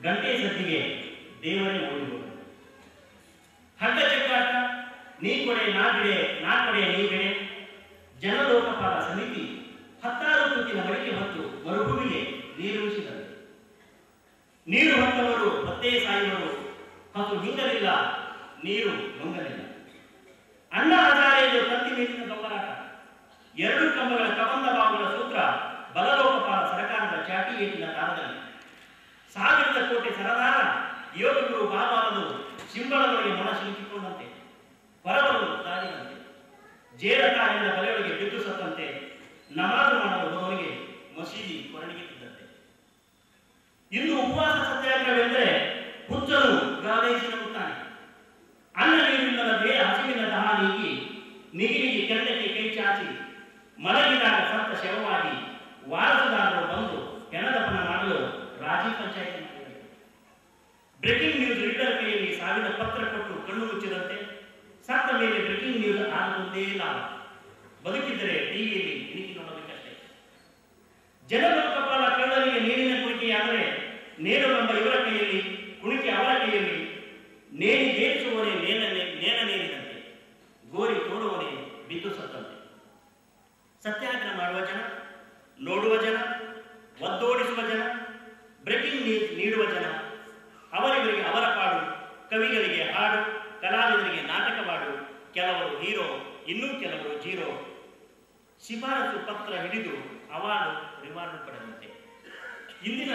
ಗಂಟೆ ಸದ್ದಿಗೆ ದೇವರೇ ಓಡಿಬೋದು. ಹಗ್ಗ ಚೆಕ್ಕಾಟ, ನೀ ಕೊಡೆ ನಾ ಬಿಡೆ, ನಾ ಕೊಡೆ ನೀ ಬಿಡೆ, ಜನಲೋಕಪಾಲ ಸಮಿತಿ 16 ತೂತಿನ ಮಡಿಕೆ ಹೊತ್ತು ಮರುಭೂಮಿಗೆ ನೀರುಣಿಸಿದರು. ನೀರು ಹೊತ್ತವರು ಹೊತ್ತೇ ಸಾಯುವರು, ಹೊತ್ತು ಹಿಂಗಲಿಲ್ಲ, ನೀರು ನುಂಗಲಿಲ್ಲ. ಅಣ್ಣ ಹಜಾರೆಯದು ತಂತಿ ಮೇಲಿನ ದೊಂಬರಾಟ, 2 ಕಂಬಗಳ ಕಬಂಧ ಬಾವುಗಳ ಸೂತ್ರ ಬಲಲೋಕಪಾಲ ಸರ್ಕಾರದ ಚಾಟಿ ಏಟಿನ ತಾರದಲ್ಲಿ. 1000 ಕೋಟಿ ಸರದಾರ ಯೋಗಗುರು ಬಾಬಾರದು ಸಿಂಬಳದೊಳಗೆ ಮನ ಸಿಲುಕಿಕೊಂಡಂತೆ, ಹೊರಬರಲು ದಾರಿನಂತೆ, ಜೇರಕಾಲಿನ ಬಲೆಯೊಳಗೆ ಬಿದ್ದು ಸತ್ತಂತೆ, ನಮಾಜು ಮಾಡಲು ಹೋದವನಿಗೆ ಮಸೀದಿ ಕೊರಳಿಗೆತ್ತಿದ್ದಂತೆ. ಇಂದು ಉಪವಾಸ ಸತ್ಯಾಗ್ರಹವೆಂದರೆ ಹುಚ್ಚನು ಗ್ರಾದೇಶಿ ನಗುತ್ತಾನೆ. ಅನ್ನ ನೀರಿಲ್ಲದ ಬೇಡ ಹಸಿವಿನ ದಹ ನೀಗಿ ನಿಗಿನಿಗೆ ಕೆಂಡಕ್ಕೆ ಕೈ ಚಾಚಿ ಮಲಗಿದಾಗ ಸತ್ತ ಶವವಾಗಿ ವಾರಸುದಾರರು ಬಂದು ಹೆಣದಪನ ಮಾಡಲು ರಾಜಿ ಪಂಚಾಯಿತಿ ಮಾಡಿದರು. ಬ್ರೇಕಿಂಗ್ ನ್ಯೂಸ್ ರೀಡರ್ ಕೈಯಲ್ಲಿ 1000 ಪತ್ರ ಕೊಟ್ಟು ಕಣ್ಣು ಮುಚ್ಚಿದಂತೆ ಸತ್ತ ಮೇಲೆ ಬ್ರೇಕಿಂಗ್ ನ್ಯೂಸ್ ಆಗುವುದೇ ಲಾಭ. ಬದುಕಿದ್ದರೆ ಟಿವಿಯಲ್ಲಿ ಇಣಿಕಿ ನೋಡಬೇಕಷ್ಟೇ. ಜನಲೋಕಪಾಲ ಕಳ್ಳರಿಗೆ ನೀರಿನ ಕುಣಿಕೆಯಾದರೆ ನೇರವೆಂಬ ಇವರ ಕೈಯಲ್ಲಿ, ಕುಣಿಕೆ ಅವರ ಕೈಯಲ್ಲಿ. ನೇಣಿಗೇರಿಸುವವನೇ ನೇಣ ನೇರಿದಂತೆ, ಗೋರಿ ತೋಡುವವನೇ ಬಿದ್ದು ಸತ್ತಂತೆ. ಸತ್ಯಾಗ್ರಹ ಮಾಡುವ ಜನ, ನೋಡುವ ಜನ, ಒದ್ದೋಡಿಸುವ ಜನ, ಬ್ರೇಕಿಂಗ್ ನ್ಯೂಸ್ ನೀಡುವ ಜನ, ಅವರಿವರಿಗೆ ಅವರ ಪಾಡು, ಕವಿಗಳಿಗೆ ಹಾಡು, ಕಲಾವಿದರಿಗೆ ನಾಟಕವಾಡು. ಕೆಲವರು ಹೀರೋ, ಇನ್ನೂ ಕೆಲವರು ಜೀರೋ. ಶಿಫಾರಸು ಪತ್ರ ಹಿಡಿದು ಅವಾರ್ಡು ರಿವಾರ್ಡು ಪಡೆದಂತೆ. ಇಂದಿನ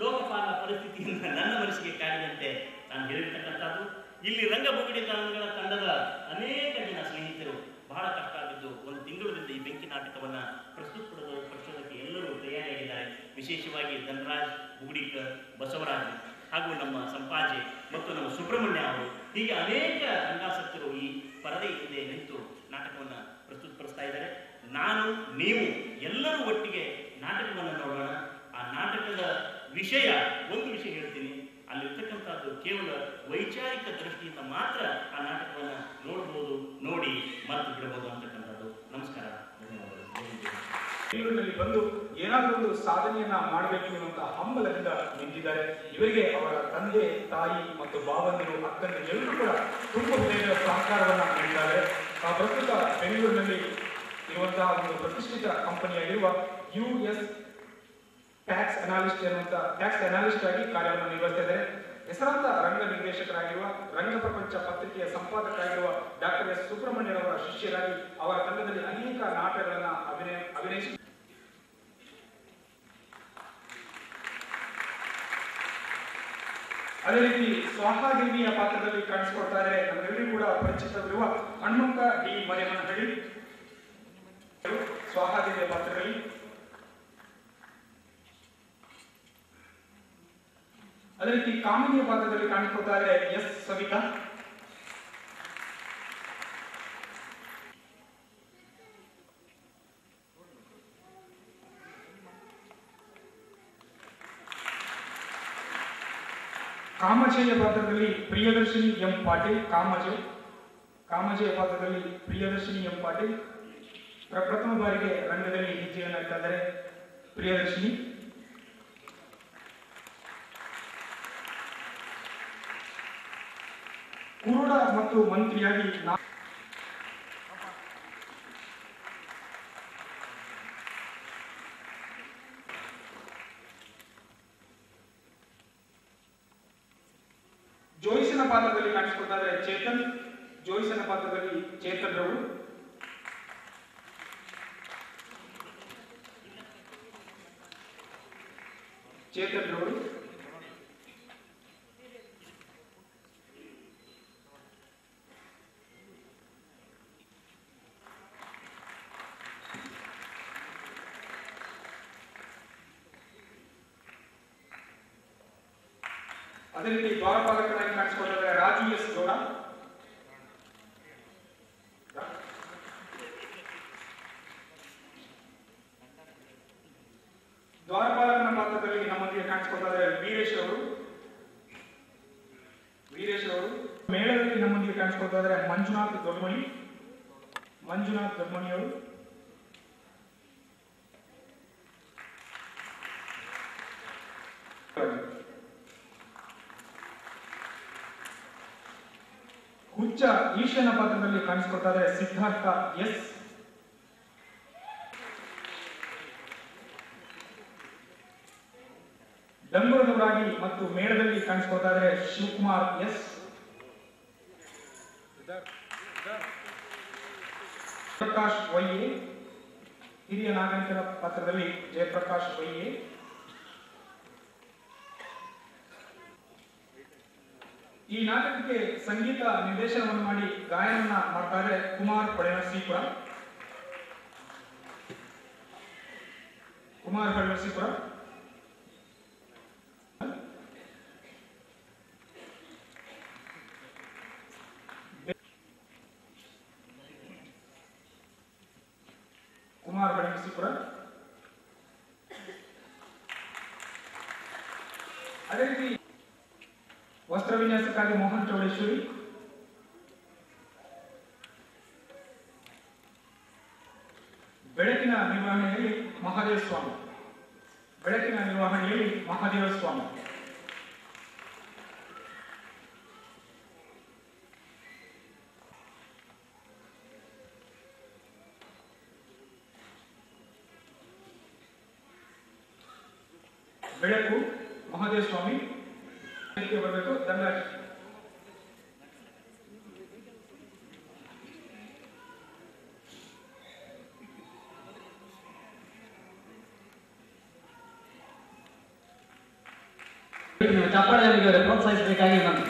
ಲೋಕಪಾಲ ಪರಿಸ್ಥಿತಿಯಿಂದ ನನ್ನ ಮನಸ್ಸಿಗೆ ಕಾಡಿದಂತೆ ನಾನು ಹೇಳಿರ್ತಕ್ಕಂಥದ್ದು. ಇಲ್ಲಿ ರಂಗಭೂಮಿಡಿ ತಂಡದ ಅನೇಕ ಜನ ಸ್ನೇಹಿತರು ಬಹಳ ಕಷ್ಟ ಆಗಿದ್ದು 1 ತಿಂಗಳಿಂದ ಈ ಬೆಂಕಿ ನಾಟಕವನ್ನು ಪ್ರಸ್ತುತಪಡಿಸೋದಕ್ಕೆ ಎಲ್ಲರೂ ತಯಾರಿಯಾಗಿದ್ದಾರೆ. ವಿಶೇಷವಾಗಿ ಧನರಾಜ್ ಬುಗುಡಿಕರ್, ಬಸವರಾಜ್ ಹಾಗೂ ನಮ್ಮ ಸಂಪಾಜೆ ಮತ್ತು ನಮ್ಮ ಸುಬ್ರಹ್ಮಣ್ಯ ಅವರು, ಹೀಗೆ ಅನೇಕ ರಂಗಾಸಕ್ತರು ಈ ಪರದೆ ಹಿಂದೆ ನಿಂತು ನಾಟಕವನ್ನು ಪ್ರಸ್ತುತಪಡಿಸ್ತಾ ಇದ್ದಾರೆ. ನಾನು, ನೀವು ಎಲ್ಲರೂ ಒಟ್ಟಿಗೆ ನಾಟಕವನ್ನು ನೋಡೋಣ. ಆ ನಾಟಕದ ವಿಷಯ, ಒಂದು ವಿಷಯ ಹೇಳ್ತೀನಿ, ಅಲ್ಲಿರ್ತಕ್ಕಂಥದ್ದು ಕೇವಲ ವೈಚಾರಿಕ ದೃಷ್ಟಿಯಿಂದ ಮಾತ್ರ ಆ ನಾಟಕವನ್ನು ನೋಡ್ಬೋದು, ನೋಡಿ ಮರೆತು ಬಿಡಬಹುದು ಅಂತಕ್ಕಂಥದ್ದು. ನಮಸ್ಕಾರ, ಧನ್ಯವಾದಗಳು. ಬೆಂಗಳೂರಿನಲ್ಲಿ ಬಂದು ಏನಾದರೂ ಒಂದು ಸಾಧನೆಯನ್ನ ಮಾಡಬೇಕು ಎನ್ನುವಂತಹ ಹಂಬಲದಿಂದ ನಿಂತಿದ್ದಾರೆ. ಇವರಿಗೆ ಅವರ ತಂದೆ, ತಾಯಿ ಮತ್ತು ಭಾವಂದಿರು, ಅಕ್ಕಂದಿರು ಎಲ್ಲರೂ ಕೂಡ ತುಂಬ ಹೃದಯದ ಸಹಕಾರವನ್ನ ನೀಡಿದ್ದಾರೆ. ಪ್ರಸ್ತುತ ಬೆಂಗಳೂರಿನಲ್ಲಿ ಇರುವಂತಹ ಒಂದು ಪ್ರತಿಷ್ಠಿತ ಕಂಪನಿಯಾಗಿರುವ US ಟ್ಯಾಕ್ಸ್ ಅನಾಲಿಸ್ಟ್ ಎನ್ನುವಂತಹ ಟ್ಯಾಕ್ಸ್ ಅನಾಲಿಸ್ಟ್ ಆಗಿ ಕಾರ್ಯವನ್ನು ನಿರ್ವಹಿಸ್ತಾ ಇದ್ದಾರೆ. ಹೆಸರಾಂತ ರಂಗ ನಿರ್ದೇಶಕರಾಗಿರುವ, ರಂಗ ಪ್ರಪಂಚ ಪತ್ರಿಕೆಯ ಸಂಪಾದಕರಾಗಿರುವ ಡಾಕ್ಟರ್ S. ಸುಬ್ರಹ್ಮಣ್ಯರವರ ಶಿಷ್ಯರಾಗಿ ಅವರ ತಂಡದಲ್ಲಿ ಅನೇಕ ನಾಟಕಗಳನ್ನ ಅಭಿನಯಿಸಿ ಅದೇ ರೀತಿ ಸ್ವಾಹಾದೇವಿಯ ಪಾತ್ರದಲ್ಲಿ ಕಾಣಿಸಿಕೊಡ್ತಾರೆ. ನಮ್ಮೆಲ್ಲರಿಗೂ ಕೂಡ ಪರಿಚಿತವಿರುವ ಹನುಮಂತ ಡಿ ಮನೆಮನಹಳ್ಳಿ ಸ್ವಾಹಾದೇವಿಯ ಪಾತ್ರದಲ್ಲಿ. ಅದೇ ರೀತಿ ಕಾಮಿನಿಯ ಪಾತ್ರದಲ್ಲಿ ಕಾಣಿಸ್ಕೊಳ್ತಾ ಇದ್ದಾರೆ S. ಸವಿತಾ. ಕಾಮಜೆಯ ಪಾತ್ರದಲ್ಲಿ ಪ್ರಿಯದರ್ಶಿನಿ ಎಂ ಪಾಟೀಲ್. ಕಾಮಜೆಯ ಪಾತ್ರದಲ್ಲಿ ಪ್ರಿಯದರ್ಶಿನಿ ಎಂ ಪಾಟೀಲ್ ಪ್ರಥಮ ಬಾರಿಗೆ ರಂಗದಲ್ಲಿ ಹೆಜ್ಜೆಯನ್ನು ಇಡ್ತಾ ಇದ್ದಾರೆ ಪ್ರಿಯದರ್ಶಿನಿ. ಕುರುಡ ಮತ್ತು ಮಂತ್ರಿಯಾಗಿ ಜೋಯಿಸನ ಪಾತ್ರದಲ್ಲಿ ಕಾಣಿಸಿಕೊಳ್ತಾ ಇದ್ದಾರೆ ಚೇತನ್. ಜೋಯಿಸನ ಪಾತ್ರದಲ್ಲಿ ಚೇತನ್ ರವರು. ಅದೇ ರೀತಿ ದ್ವಾರಪಾಲಕರಾಗಿ ಕಾಣಿಸಿಕೊಂಡಿದ್ದಾರೆ ರಾಜು ಎಸ್ ಗೌಡ. ದ್ವಾರಪಾಲಕನ ಪಾತ್ರದಲ್ಲಿ ನಮ್ಮೊಂದಿಗೆ ಕಾಣಿಸಿಕೊಳ್ತಾ ಇದ್ದಾರೆ ವೀರೇಶ್ ಅವರು. ಮೇಳದಲ್ಲಿ ನಮ್ಮೊಂದಿಗೆ ಕಾಣಿಸಿಕೊಳ್ತಾ ಇದ್ದಾರೆ ಮಂಜುನಾಥ್ ದೊಡ್ಮಣಿ ಅವರು. ಹುಚ್ಚ ಈಶನ ಪಾತ್ರದಲ್ಲಿ ಕಾಣಿಸಿಕೊಳ್ತಾ ಇದ್ದಾರೆ ಸಿದ್ಧಾರ್ಥ ಎಸ್. ಡಂಗುರದವರಾಗಿ ಮತ್ತು ಮೇಳದಲ್ಲಿ ಕಾಣಿಸಿಕೊಳ್ತಾ ಇದ್ದಾರೆ ಶಿವಕುಮಾರ್ ಎಸ್. ಪ್ರಕಾಶ್ ವೈಎ. ಹಿರಿಯ ನಾಗರಿಕರ ಪಾತ್ರದಲ್ಲಿ ಜಯಪ್ರಕಾಶ್ ವೈಎ. ಈ ನಾಟಕಕ್ಕೆ ಸಂಗೀತ ನಿರ್ದೇಶನವನ್ನು ಮಾಡಿ ಗಾಯನ ಮಾಡ್ತಾ ಇದ್ದಾರೆ ಕುಮಾರ್ ಪಡೆನಸೀಪುರ. ಕುಮಾರ್ ಪಡೆನಸೀಪುರ. ಕುಮಾರ್ ಪಡೆನಸೀಪುರ. ಅದೇ ರೀತಿ ವಸ್ತ್ರ ವಿನ್ಯಾಸಕ್ಕಾಗಿ ಮೋಹನ್ ಚೌಡೇಶ್ವರಿ. ಬೆಳಕಿನ ನಿರ್ವಹಣೆಯಲ್ಲಿ ಮಹಾದೇವ ಸ್ವಾಮಿ. ಬೆಳಕಿನ ನಿರ್ವಹಣೆಯಲ್ಲಿ ಮಹಾದೇವ ಸ್ವಾಮಿ. ಬೆಳಕು ಮಹಾದೇವ ಸ್ವಾಮಿ ಬರಬೇಕು. ಧನರಾಜ್. ಚಪ್ಪಾಳೆಯವರಿಗೆ ಪ್ರೋತ್ಸಾಹಿಸಬೇಕಾಗಿ ನಾನು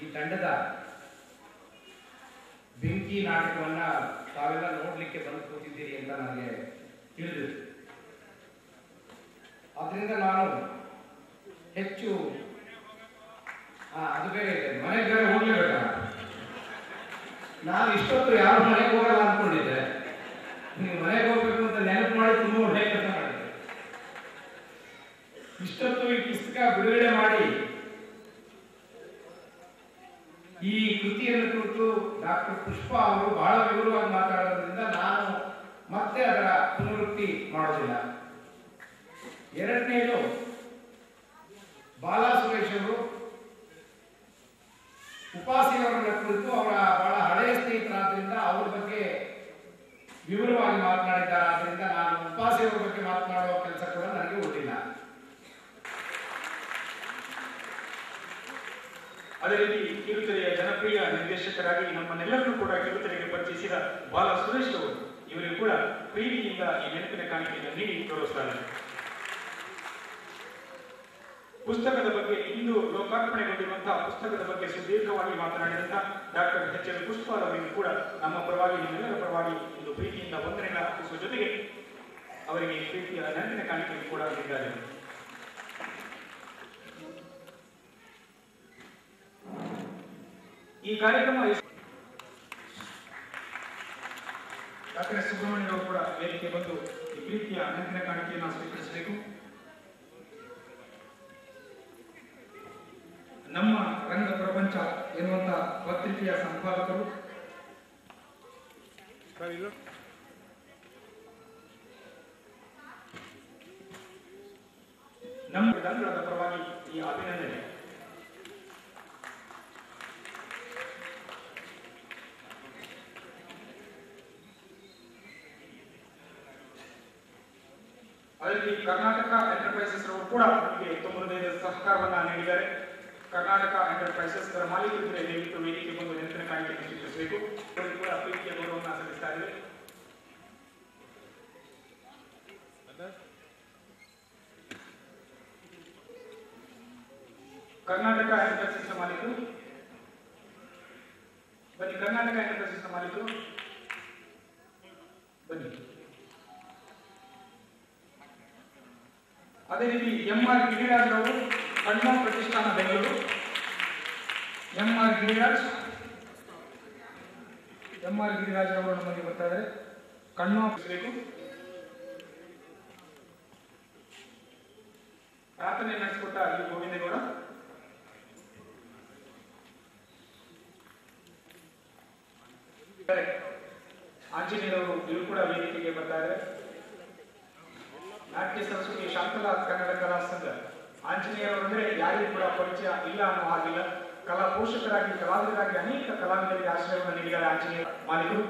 ಈ ತಂಡದ ಬೆಂಕಿ ನಾಟಕವನ್ನ ತಾವೆಲ್ಲ ನೋಡ್ಲಿಕ್ಕೆ ಬಂದು ಕೂತಿದ್ದೀರಿ ಅಂತ ನನಗೆ ತಿಳಿದಿತ್ತು. ಅದರಿಂದ ನಾನು ಹೆಚ್ಚು ಅದು ಬೇರೆ ಇದೆ, ಮನೆಗೆ ಬೇರೆ ಹೋಗ್ಲೇಬೇಕ. ನಾನು ಇಷ್ಟೊತ್ತು ಯಾರು ಮನೆಗೆ ಹೋಗಲ್ಲ ಅಂದ್ಕೊಂಡಿದ್ದೆ. ನೀವು ಮನೆಗೆ ಹೋಗ್ಬೇಕು ಅಂತ ನೆನಪು ಮಾಡಿ ತುಂಬ ಒಳ್ಳೆ ಕೆಲಸ ಮಾಡಿದ್ದೆ. ಇಷ್ಟೊತ್ತು ಈ ಪುಸ್ತಕ ಬಿಡುಗಡೆ ಮಾಡಿ ಈ ಕೃತಿಯನ್ನು ಕುರಿತು ಡಾಕ್ಟರ್ ಪುಷ್ಪ ಅವರು ಬಹಳ ವಿವರವಾಗಿ ಮಾತಾಡೋದ್ರಿಂದ ನಾನು ಮತ್ತೆ ಅದರ ಪುನರುಕ್ತಿ ಮಾಡೋದಿಲ್ಲ. ಎರಡನೇದು, ಬಾಲಾ ಸುರೇಶ್ ಅವರು ಉಪಾಸಿಯವರ ಕುರಿತು ಅವರ ಬಹಳ ಹಳೆಯ ಸ್ನೇಹಿತರಾದ್ರಿಂದ ಅವ್ರ ಬಗ್ಗೆ ವಿವರವಾಗಿ ಮಾತನಾಡಿದ್ದಾರೆ. ಆದ್ರಿಂದ ನಾನು ಉಪಾಸಿಯವರ ಬಗ್ಗೆ ಮಾತನಾಡುವ ಕೆಲಸ ಕೂಡ ನನಗೆ ಗೊತ್ತಿಲ್ಲ. ಅದೇ ರೀತಿ ಕಿರುತೆರೆಯ ಜನಪ್ರಿಯ ನಿರ್ದೇಶಕರಾಗಿ ನಮ್ಮನ್ನೆಲ್ಲರನ್ನೂ ಕೂಡ ಕಿರುತೆರೆಗೆ ಪರಿಚಯಿಸಿದ ಬಾಲಾ ಸುರೇಶ್ ಅವರು, ಇವರಿಗೂ ಕೂಡ ಪ್ರೀತಿಯಿಂದ ಈ ನೆನಪಿನ ಕಾಣಿಕೆಯನ್ನು ನೀಡಿ ಗೌರವಿಸ್ತಾರೆ. ಪುಸ್ತಕದ ಬಗ್ಗೆ ಇಂದು ಲೋಕಾರ್ಪಣೆಗೊಂಡಿರುವಂತಹ ಪುಸ್ತಕದ ಬಗ್ಗೆ ಸುದೀರ್ಘವಾಗಿ ಮಾತನಾಡಿದಂತಹ ಡಾಕ್ಟರ್ ಎಚ್ ಎಲ್ ಪುಷ್ಪಾಲ್ ಅವರಿಗೂ ಕೂಡ ನಮ್ಮ ಪರವಾಗಿ ನಿಮ್ಮೆಲ್ಲರ ಪರವಾಗಿ ಒಂದು ಪ್ರೀತಿಯಿಂದ ವಂದನೆಯನ್ನು ಅರ್ಪಿಸುವ ಜೊತೆಗೆ ಅವರಿಗೆ ಪ್ರೀತಿಯ ನೆನಪಿನ ಕಾಣಿಕೆಯನ್ನು ಕೂಡ ನೀಡಿದ್ದಾರೆ. ಈ ಕಾರ್ಯಕ್ರಮ ಡಾಕ್ಟರ್ ಸುಬ್ರಹ್ಮಣ್ಯ ಅವರು ಕೂಡ ವೇದಿಕೆ ಬಂದು ಈ ಪ್ರೀತಿಯ ನೆನಪಿನ ಕಾಣಿಕೆಯನ್ನು ಸ್ವೀಕರಿಸಬೇಕು. ನಮ್ಮ ರಂಗ ಪ್ರಪಂಚ ಎನ್ನುವಂತ ಪತ್ರಿಕೆಯ ಸಂಪಾದಕರು ನಮ್ಮ ತಂಡದ ಪರವಾಗಿ ಈ ಅಭಿನಂದನೆ. ಅದರಲ್ಲಿ ಕರ್ನಾಟಕ ಎಂಟರ್ಪ್ರೈಸಸ್ ಅವರು ಕೂಡ ನಮಗೆ ತುಂಬ ಹೃದಯದ ಸಹಕಾರವನ್ನ ನೀಡಿದ್ದಾರೆ. ಕರ್ನಾಟಕ ಎಂಟರ್ಪ್ರೈಸಸ್ ಅದರ ಮಾಲೀಕರು ದಯವಿಟ್ಟು ವೇದಿಕೆ ಬಂದು ನೆನಪಿನ ಕಾಣಿಕೆಯನ್ನು ಸ್ವೀಕರಿಸಬೇಕು. ಅವರಿಗೆ ಕೂಡ ಪ್ರೀತಿಯ ಗೌರವವನ್ನು ಸಲ್ಲಿಸ್ತಾ ಇದ್ದೇವೆ. ಕರ್ನಾಟಕ ಎಂಟರ್ಪ್ರೈಸಸ್ ಮಾಲೀಕರು ಬನ್ನಿ. ಕರ್ನಾಟಕ ಎಂಟರ್ಪ್ರೈಸಸ್ ಮಾಲೀಕರು ಬನ್ನಿ. ಅದೇ ರೀತಿ ಎಂಆರ್ ಗಿರಿರಾಜ್ ಅವರು ಕಣ್ಣ ಪ್ರತಿಷ್ಠಾನ ಬೆಂಗಳೂರು. ಎಂಆರ್ ಗಿರಿರಾಜ್ ಅವರು ನಮಗೆ ಬರ್ತಾ ಇದ್ದಾರೆ. ಕಣ್ಣು ಬೇಕು. ಪ್ರಾರ್ಥನೆ ನಡೆಸಿಕೊಟ್ಟ ಈ ಗೋವಿಂದೇಗೌಡ. ಆಂಜನೇಯರವರು ಇವರು ಕೂಡ ವೇದಿಕೆಗೆ ಬರ್ತಾರೆ. ನಾಟ್ಯ ಸಂಸ್ಕೃತಿ ಶಾಂತಲಾ ಕನ್ನಡ ಕಲಾ ಸಂಘ. ಆಂಜನೇಯರವರು ಅಂದ್ರೆ ಯಾರಿಗೂ ಕೂಡ ಪರಿಚಯ ಇಲ್ಲ ಅನ್ನೋ ಹಾಗಿಲ್ಲ. ಕಲಾ ಪೋಷಕರಾಗಿ, ಕಲಾವಿದರಾಗಿ ಅನೇಕ ಕಲಾವಿದರಿಗೆ ಆಶ್ರಯವನ್ನು ನೀಡಿದ್ದಾರೆ ಆಂಜನೇಯ ಮಾಲೀಕರು.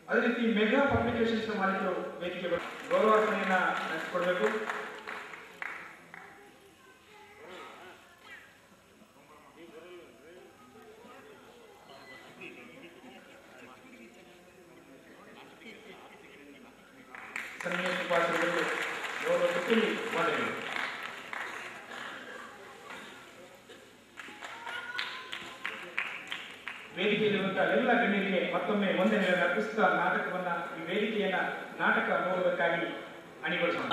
ಅದೇ ರೀತಿ ಮೆಗಾ ಪಬ್ಲಿಕೇಶನ್ಸ್ ಮಾಲೀಕರು ವೇದಿಕೆ ಗೌರವಾರ್ಪಣೆಯನ್ನ ನಡೆಸಿಕೊಡ್ಬೇಕು. ಸನ್ನಿವೇಶ ಉಪಾಸಕರು ಗೌರವ ತುತ್ತೂರಿ ವಂದನೆಗಳು. ವೇದಿಕೆಯಲ್ಲಿರುವಂತಹ ಎಲ್ಲ ಗಣ್ಯರಿಗೆ ಮತ್ತೊಮ್ಮೆ ವಂದನೆಗಳನ್ನು ಅರ್ಪಿಸುತ್ತಾ ನಾಟಕವನ್ನ, ಈ ವೇದಿಕೆಯನ್ನ ನಾಟಕ ನೋಡುವುದಕ್ಕಾಗಿ ಅಣಿಗೊಳಿಸೋಣ.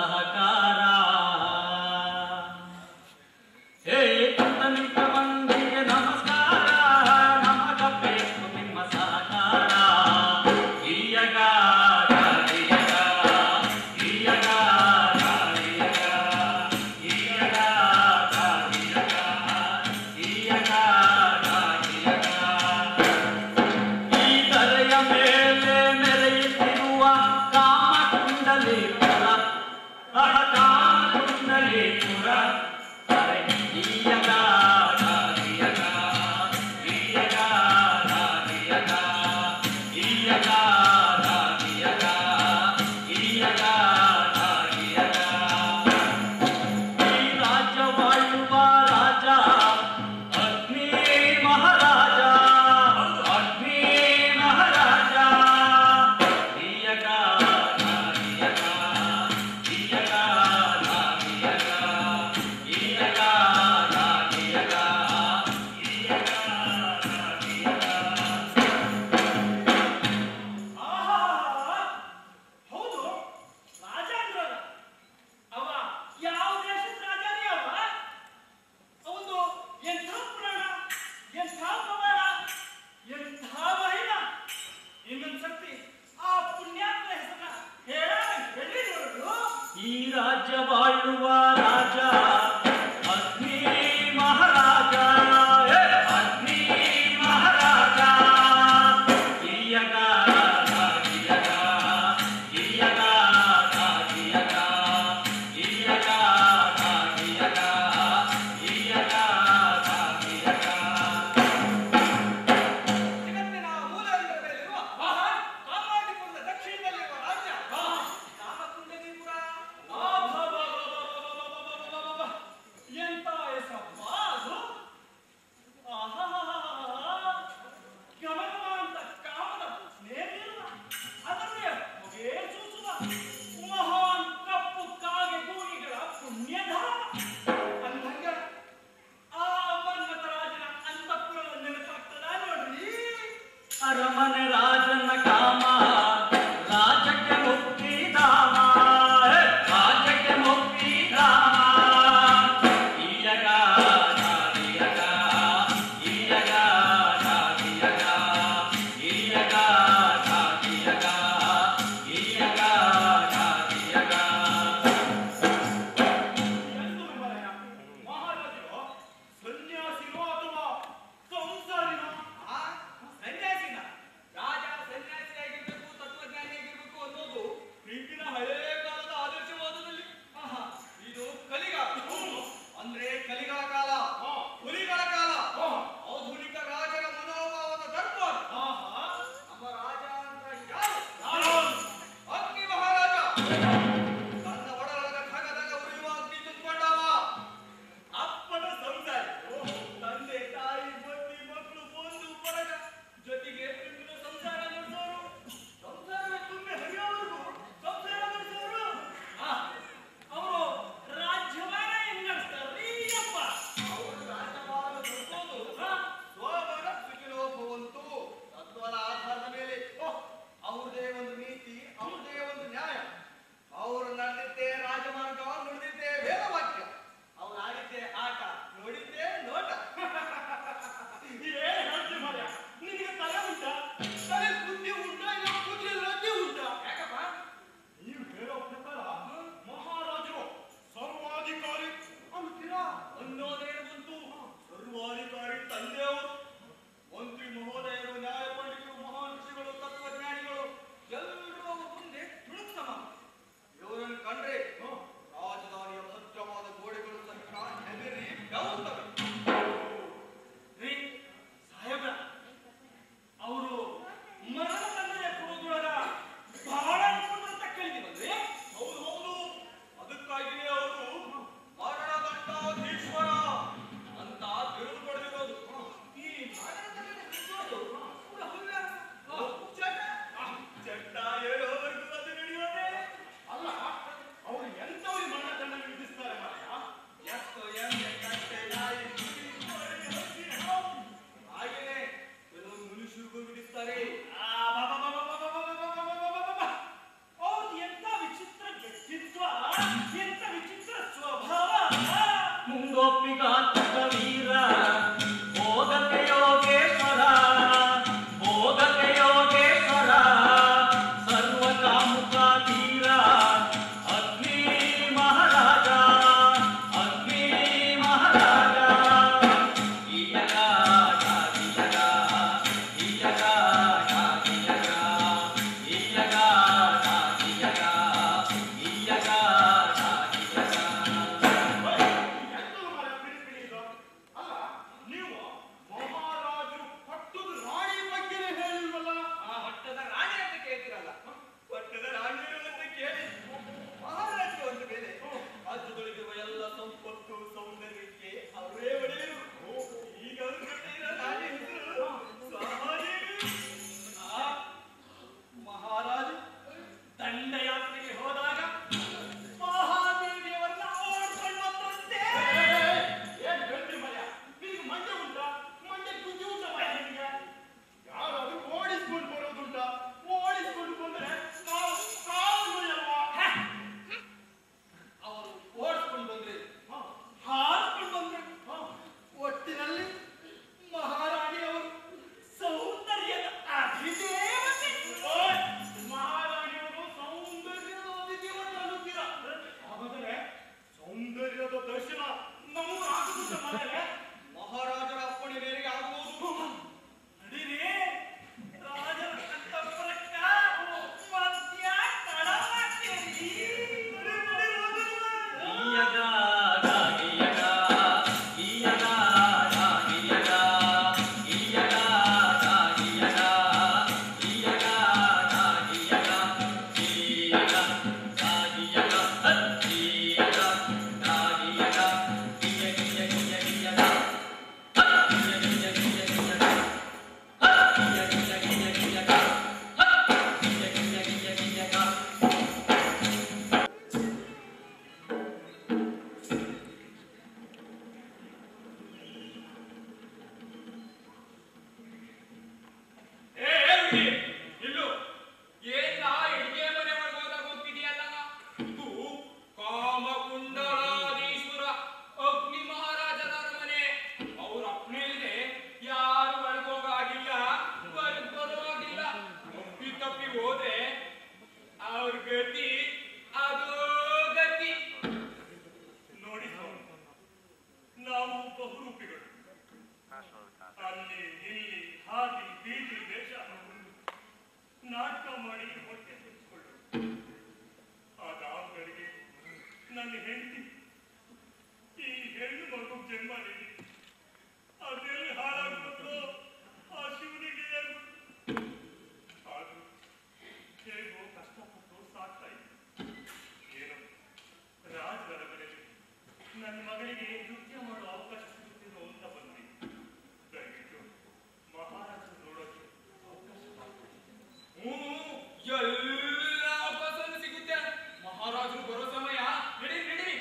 ಎಲ್ಲ ಅವಕಾಶನೂ ಸಿಗುತ್ತೆ. ಮಹಾರಾಜರು ಬರೋ ಸಮಯ ನಡೀರಿ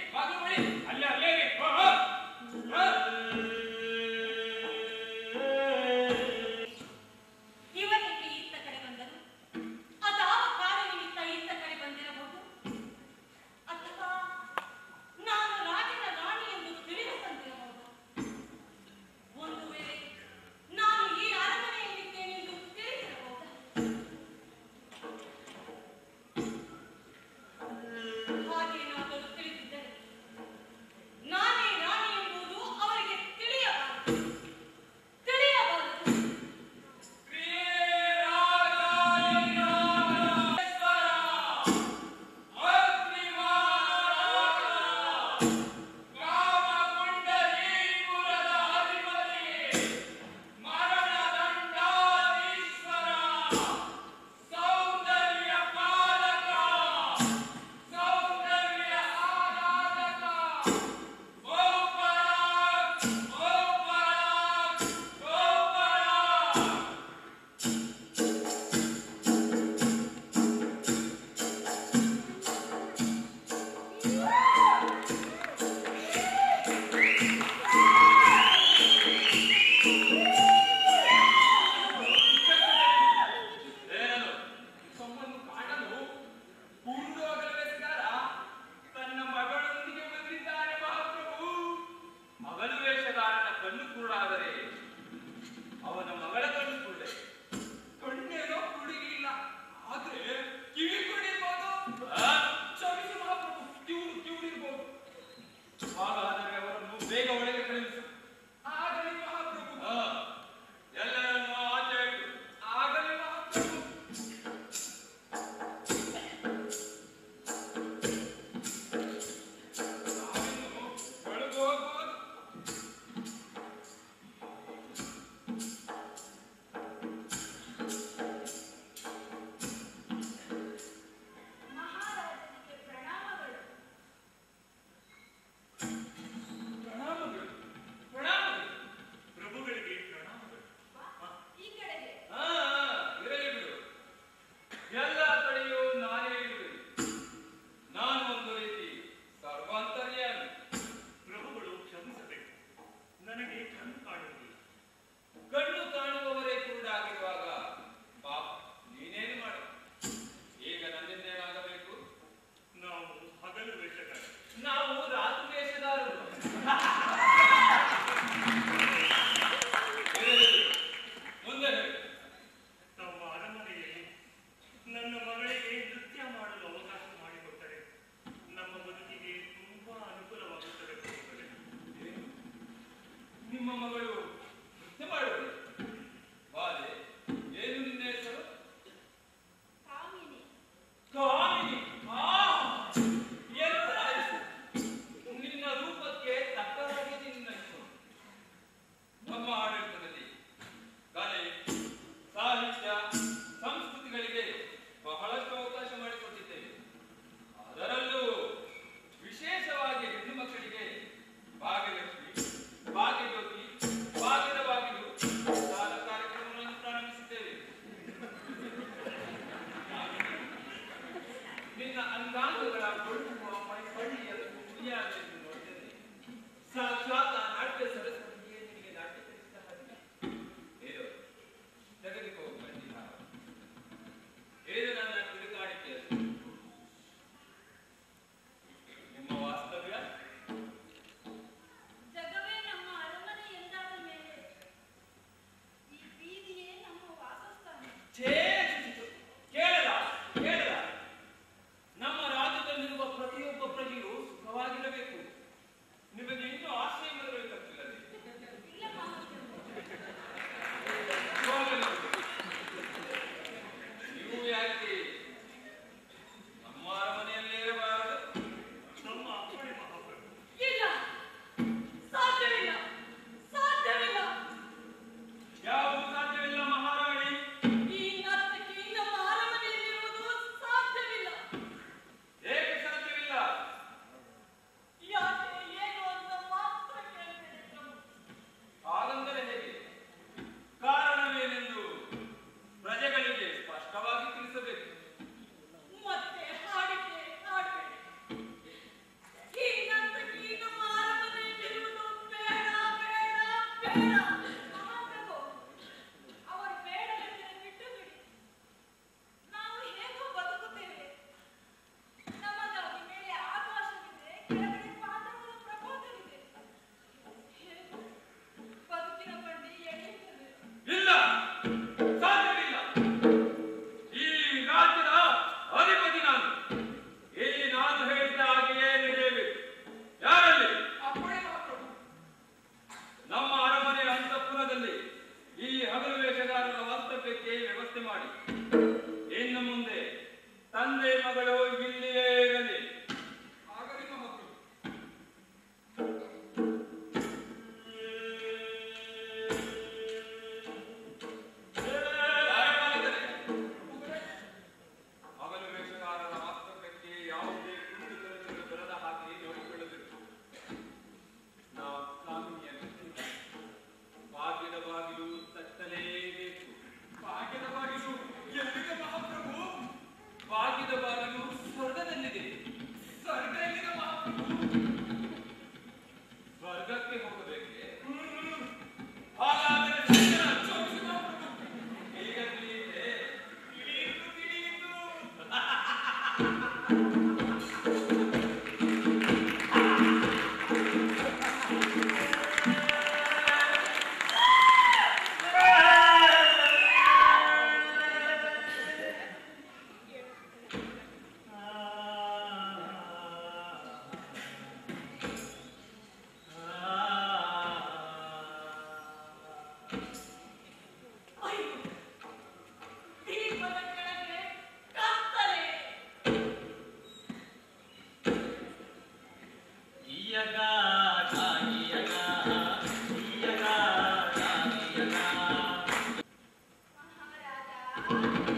ಧನ್ಯವಾದ.